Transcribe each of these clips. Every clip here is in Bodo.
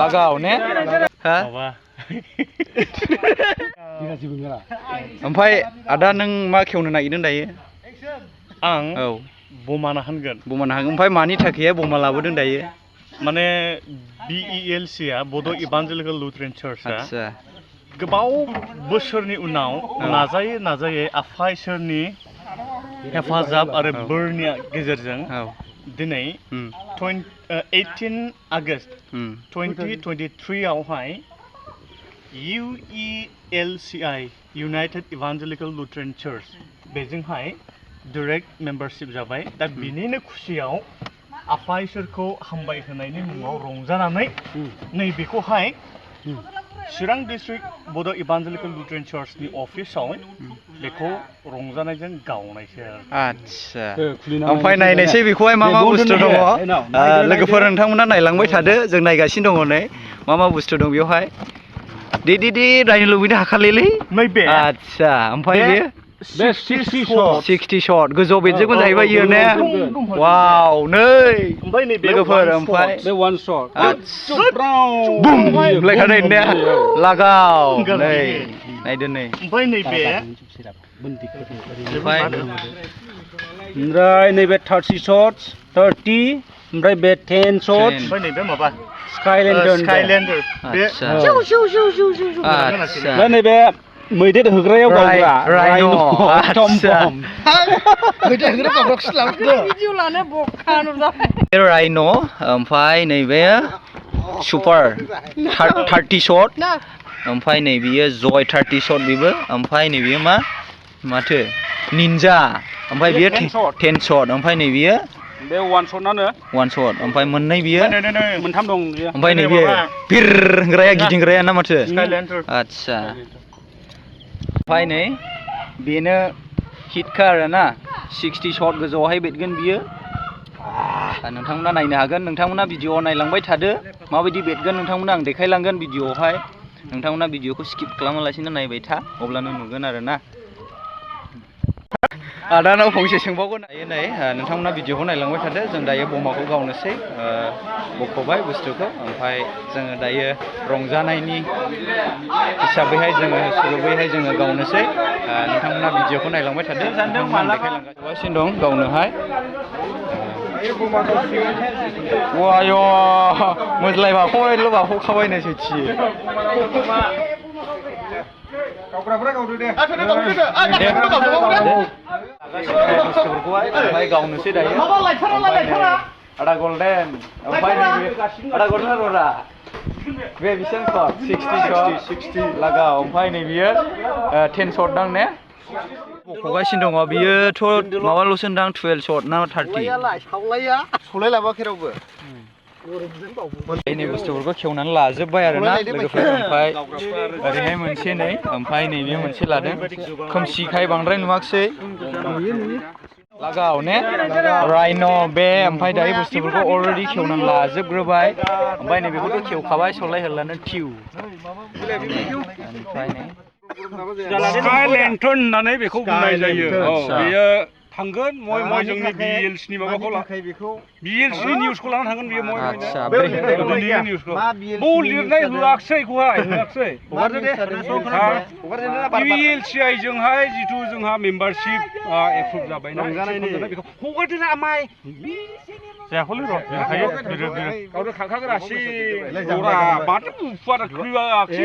लागाव ने हा ओमफ्राय आदा नों मा खेवनो नागिरदों दायो आं औ बमाना होनगोन ओमफ्राय मानि थाखाय बमा लाबोदों दायो माने BELC आ बड' इभान्जेलिकेल लुथेरान चार्चआ आदसा गोबाव बोसोरनि उनाव नाजायै आफा इसोरनि हेफाजाब आरो बोरनि गेजेरजों दिनै 18 आगस्ट 2023 आवहाय UELCI United Evangelical Lutheran Church बेजोंहाय डाइरेक्ट मेम्बारशिप जाबाय दा बिनिनो खुसियाव आफा इसोरखौ हामबाय होनायनि मुङाव रंजानानै नैबेखौहाय चिरां डिस्ट्रिक्ट बड' इभान्जेलिकेल लुथेरान चार्चनि अफिसाव बेखौ रंजानायजों गावनायसै आदसा ओमफ्राय नायनायसै बेखौहाय मा बुस्थु दङ लोगोफोर नोंथांमोना नायलांबाय थादो जों नायगासिनो दङ नै मा बुस्थु दं बेवहाय दे नायनो लुबैनो हाखालेलै नैबे आदसा ओमफ्राय बेयो 60 शट गोजौ बेटजोंबो जाहैबाय इयो ने वाव नै लोगोफोर ओमफ्राय बे 1 शट बुम लायखानाय ने लागाव नै नायदो नै ओमफ्राय नैबे ओमफ्राय नैबे 30 शट्स 30 ओमफ्राय बे 10 शट्स ओमफ्राय नैबे माबा स्काइलेन्डार आदसा नैबे मैदेर होग्रायाव गावग्रा राइन' मैदेर होग्रा गावग्राखौसो लाबोदो भिडिअ लानो बखा नुजाबाय राइन' ओमफ्राय नैबे सुपार 30 शट ओमफ्राय नै बियो जय 30 शट बेबो ओमफ्राय नै बियो माथो निन्जा ओमफ्राय बियो 10 शट ओमफ्राय नै बियो बे 1 शटनानो 1 शट ओमफ्राय मोननै बियो मोनथाम दं ओमफ्राय नै बियो बिर होग्राया गिदिंग्राया ना माथो आदसा ओमफ्राय नै बेनो हिटखा आरोना 60 शट गोजौआवहाय बेटगोन बियो नोंथांमोना नायनो हागोन नोंथांमोना भिडिअ नायलांबाय थादो माबायदि बेटगोन नोंथांमोना आं देखायलांगोन भिडिअआवहाय नोंथांमोना भिडिअखौ स्किप खालामालासिनो नायबाय था अब्लानो नुगोन आरोना आदानाव फंसे सोंबावगोन दायो नै नोंथांमोना भिडिअखौ नायलांबाय थादो जों दायो बमाखौ गावनोसै बख'बाय बुस्थुखौ ओमफ्राय जोङो दायो रंजानायनि हिसाबैहाय जोङो गावनोसै नोंथांमोना भिडिअखौ नायलांबाय थादो देखायलांगासिनो दं गावनोहाय वाय मोज्लाय बाखौखाबायनो सैथि गावग्राफ्रा गावदो दे बुस्थुफोरखौहाय गावनोसै दायो आदा गल्डेन ओमफ्राय आदा गल्डेन ररा बे बेसेबां शट 60 लागाव ओमफ्राय नै बियो 10 शट दां ने बख'गासिनो दङ बियोथ' माबाल'सो होनदां 12 शट ना 30 सौलाय लाबाखै रावबो नै बुस्थुफोरखौ खेवनानै लाजोब्बाय आरोना लोगोफोर ओमफ्राय ओरैहाय मोनसे नै ओमफ्राय नैबे मोनसे लादों खोमसिखाय बांद्राय नुवाखसै लागाव ने राइन' बे ओमफ्राय दायो बुस्थुफोरखौ अलरेडि खेवनानै लाजोबग्रोबाय ओमफ्राय नैबेखौथ' खेवखाबाय सलाय होलानो टिउ ओमफ्राय नै स्काइलेन्डार होननानै बेखौ बुंनाय जायो बेयो थांगोन मय जोंनि BELC नि माबाखौ BELC नि निउसखौ लानानै थांगोन बियो मय निउसखौ बौ लिरनाय होआखसै BELC जोंहाय जिथु जोंहा मेम्बारशिप एप्रुभ जाबायना बेखौ हगारदो ना आमाय जायाखैलै र' गावनो थांखाग्रासै जरा माथो बुफुआर खोआखसै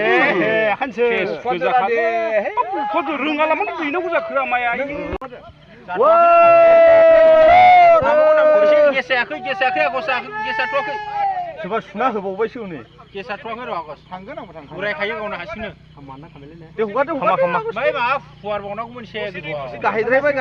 रोङालामानो गैनांगौ जाखो आमाया गेसायाखै गेसाथ'वाखै सोरबा सुना होबावबायसो हनै गेसाथ'वाखै र' आगस्ट थांगोन आंबो थांगोन बुरायखायो गावनो हासिनो दे हगारदो हामा बै माबा फुवारबावनांगौ मोनसे गाहायद्रायबाय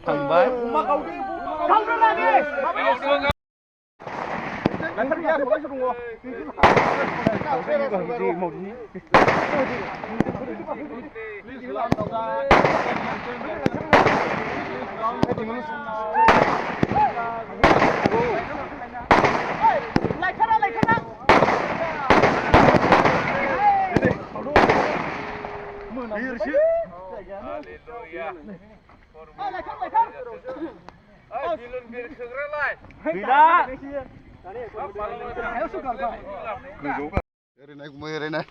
थांबाय लायखाना ओरैनो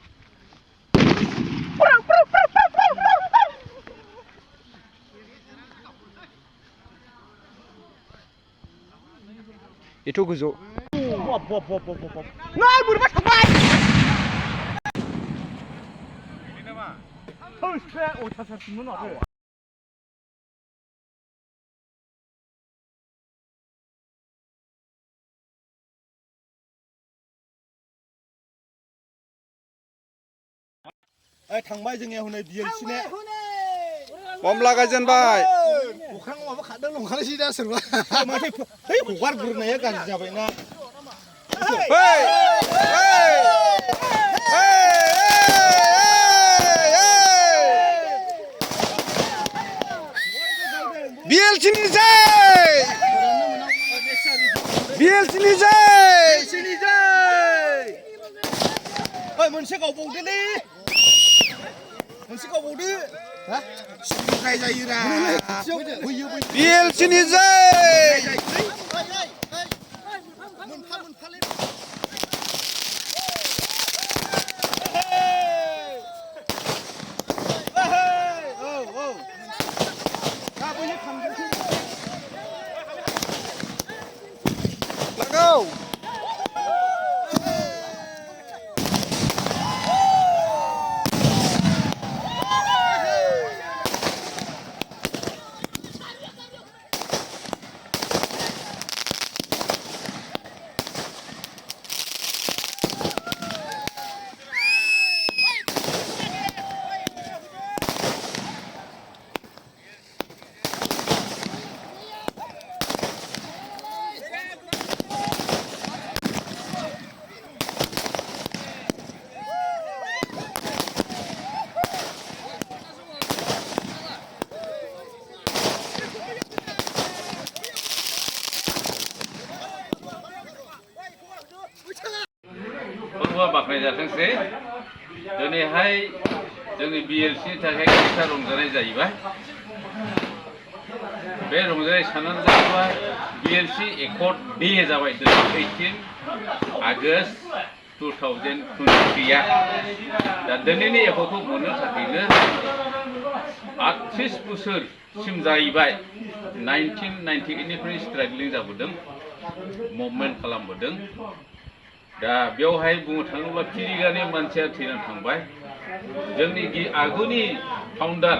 Itu goजौ थांबाय जोंनिया हनै BLC ने बम लागायजेनबाय अख्राङाव माबा खारदों नंखानायसै दा सोरबा माथो है हगारग्रोनाया गाज्रि जाबायना BLC नि जय BLC नि जय ओइ मोनसे गावबावदोलै मोनसे गावबावदो हा सिबिखाय जायोरा BLC नि जय मोनफा मोनफालै Go! बाख्नाय जाथोंसै दिनैहाय जोंनि BLC नि थाखाय गोथार रंजानाय जाहैबाय बे रंजानाय सानानो जाबाय BLC एकर्ड डे जाबाय 18 आगस्ट 2023 दा दिनैनि एकर्डखौ मोननो थाखायनो 38 बोसोरसिम जाहैबाय 1998 निफ्राय स्ट्रागलिं जाबोदों मुभमेन्ट खालामबोदों दा बेवहाय बुंनो थाङोब्ला फिरिगानि मानसिया थैनानै थांबाय जोंनि आगुनि फाउन्डार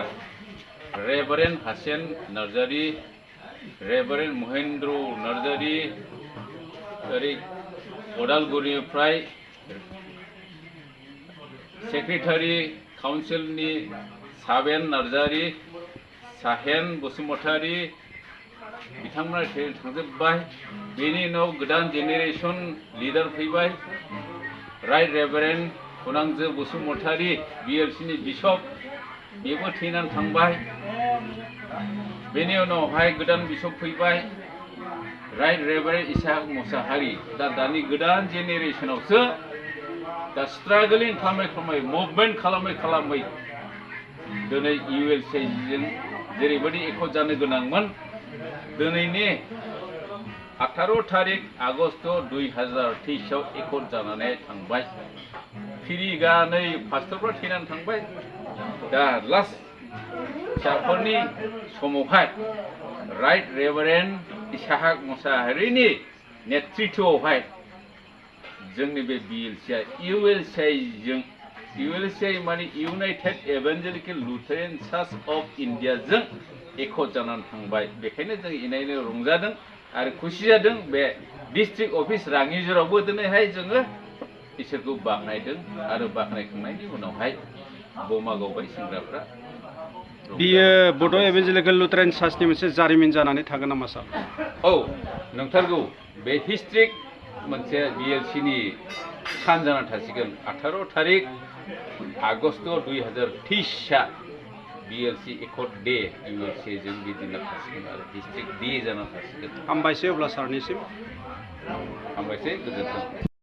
रेभारेन्ड हासेन नार्जारी रेभारेन्ड महेन्द्र नार्जारी ओरै अदालगुरिनिफ्राय सेक्रेटारि काउन्सिलनि साबेन नार्जारी साहेन बसुमतारी बिथांमोना थैनानै थांजोब्बाय बेनि उनाव गोदान जेनेरेशन लिडार फैबाय राइट रेभारेन्ड कनांजोब बसुमतारी BLC नि बिशप बेबो थैनानै थांबाय बेनि उनावहाय गोदान बिशप फैबाय राइट रेभारेन्ड इसाक मोसाहारी दा दानि गोदान जेनेरेशनावसो दा स्ट्रागलिं खालामै मुभमेन्ट खालामै दिनै ULC जों जेरैबायदि एकर्ड जानो गोनांमोन दिनैनि 18 तारिख आगस्ट 2023 आव एकर्ड जानानै थांबाय फिरिगानै पास्टरफ्रा थैनानै थांबाय दा लास्ट फिसाफोरनि समावहाय राइट रेभारेन्ड इसाक मोसाहारीनि नेतृत्वआवहाय जोंनि बे BLC आ ULC माने United Evangelical Lutheran Church of India जों एकर्ड जानानै थांबाय बेखायनो जों इनायनो रंजादों आरो खुसि जादों बे डिस्ट्रिक्ट अफिस राङिजरावबो दिनैहाय जोङो इसोरखौ बाखनायदों आरो बाखनायखांनायनि उनावहाय बमा गावबाय सेंग्राफ्रा बियो बड' एभान्जेलिकेल लुथेरान चार्चनि मोनसे जारिमिन जानानै थागोन नामा सार औ नंथारगौ बे हिस्ट्रिक मोनसे BLC नि सान जानानै थासिगोन 18 तारिख August 2023 BLC accord day ULC जों बिदिनो थासिगोन आरो डिस्ट्रिक्ट डे जानानै थासिगोन हामबायसै अब्ला सारनिसिम हामबायसै गोजोन्थों